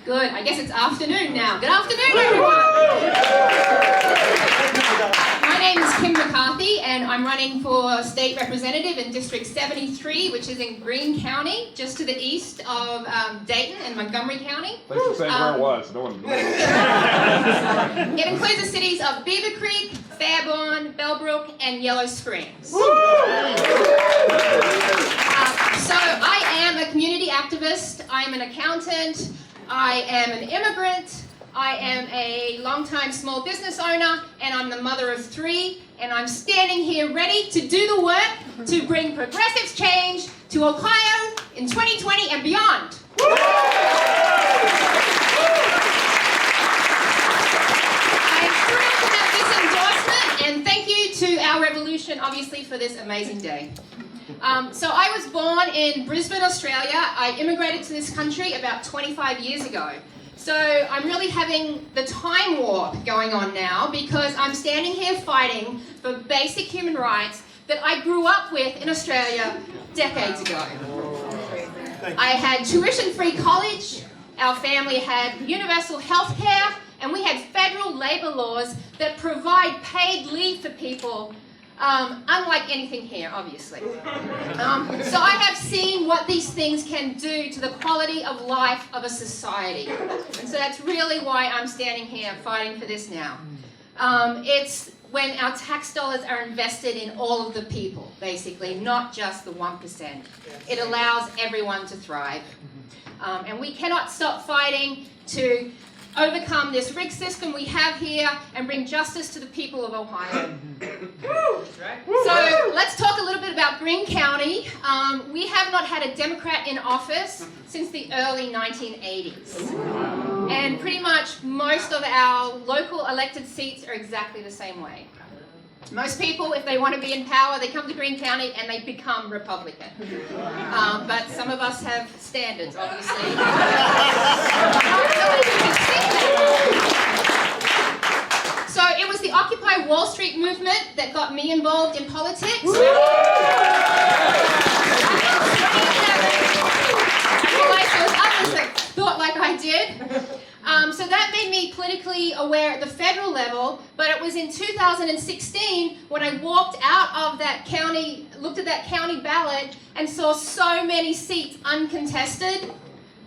Good. I guess it's afternoon now. Good afternoon, everyone. My name is McCarthy, and I'm running for state representative in District 73, which is in Greene County, just to the east of Dayton and Montgomery County. Thanks for saying where it was. No one. It includes the cities of Beaver Creek, Fairborn, Bellbrook, and Yellow Springs. So I am a community activist. I'm an accountant. I am an immigrant. I am a longtime small business owner, and I'm the mother of 3, and I'm standing here ready to do the work to bring progressive change to Ohio in 2020 and beyond. I'm thrilled to have this endorsement, and thank you to our revolution, obviously, for this amazing day. So I was born in Brisbane, Australia. I immigrated to this country about 25 years ago. So I'm really having the time warp going on now because I'm standing here fighting for basic human rights that I grew up with in Australia decades ago. I had tuition-free college, our family had universal health care, and we had federal labor laws that provide paid leave for people, unlike anything here, obviously. So I have seen what these things can do to the quality of life of a society. And so that's really why I'm standing here fighting for this now. It's when our tax dollars are invested in all of the people, basically, not just the 1%. It allows everyone to thrive. And we cannot stop fighting to overcome this rigged system we have here and bring justice to the people of Ohio. So let's talk a little bit about Greene County. We have not had a Democrat in office since the early 1980s. And pretty much most of our local elected seats are exactly the same way. Most people, if they want to be in power, they come to Greene County and they become Republican. But some of us have standards, obviously. So it was the Occupy Wall Street movement that got me involved in politics. I realized there was others that thought like I did. So that made me politically aware at the federal level, but it was in 2016 when I walked out of that county, looked at that county ballot, and saw so many seats uncontested,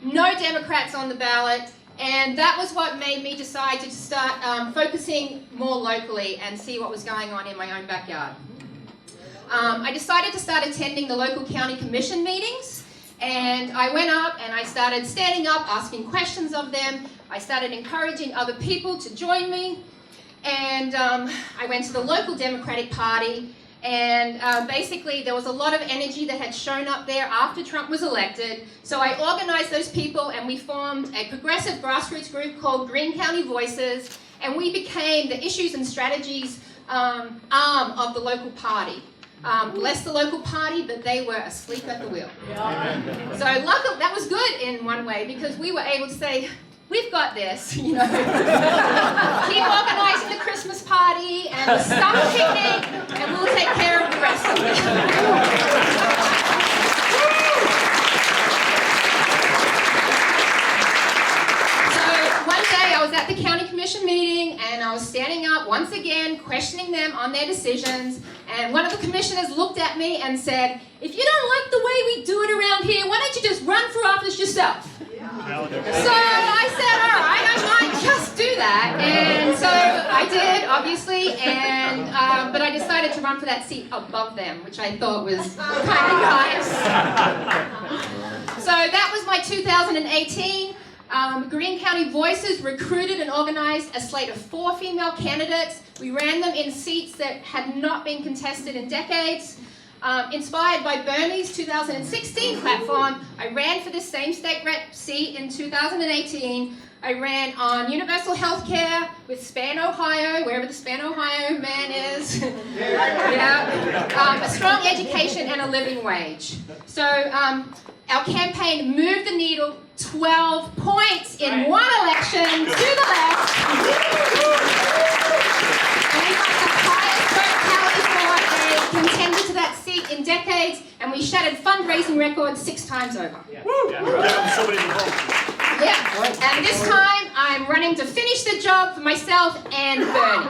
no Democrats on the ballot, and that was what made me decide to start focusing more locally and see what was going on in my own backyard. I decided to start attending the local county commission meetings, and I went up and I started standing up, asking questions of them. I started encouraging other people to join me, and I went to the local Democratic Party, and basically there was a lot of energy that had shown up there after Trump was elected. So I organized those people, and we formed a progressive grassroots group called Greene County Voices, and we became the issues and strategies arm of the local party. Bless the local party, but they were asleep at the wheel. So luckily, that was good in one way, because we were able to say, we've got this, you know. Keep organizing the Christmas party and the summer picnic, and we'll take care of the rest of it. So one day I was at the county commission meeting, and I was standing up once again, questioning them on their decisions. And one of the commissioners looked at me and said, if you don't like the way we do it around here, why don't you just run for office yourself? So I said, all right, I might just do that. And so I did, obviously, and but I decided to run for that seat above them, which I thought was kind of nice. So that was my 2018. Greene County Voices recruited and organized a slate of 4 female candidates. We ran them in seats that had not been contested in decades. Inspired by Bernie's 2016 platform, I ran for the same state rep seat in 2018. I ran on universal health care with Span, Ohio, wherever the Span, Ohio man is. A strong education and a living wage. So our campaign moved the needle 12 points in one election to the left. And we got the highest vote tally for a contender to that seat in decades, and we shattered fundraising records 6 times over. Yeah. So many votes. Yeah, and And this time, I'm running to finish the job for myself and Bernie.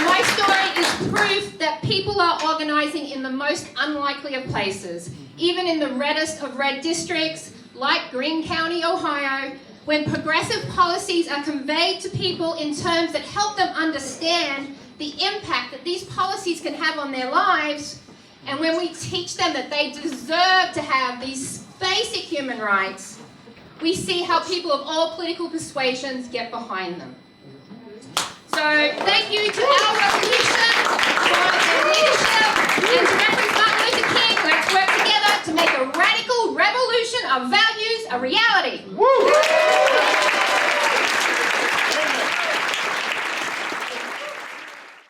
My story is proof that people are organising in the most unlikely of places, even in the reddest of red districts, like Greene County, Ohio, when progressive policies are conveyed to people in terms that help them understand the impact that these policies can have on their lives, and when we teach them that they deserve to have these basic human rights, we see how people of all political persuasions get behind them. So thank you to our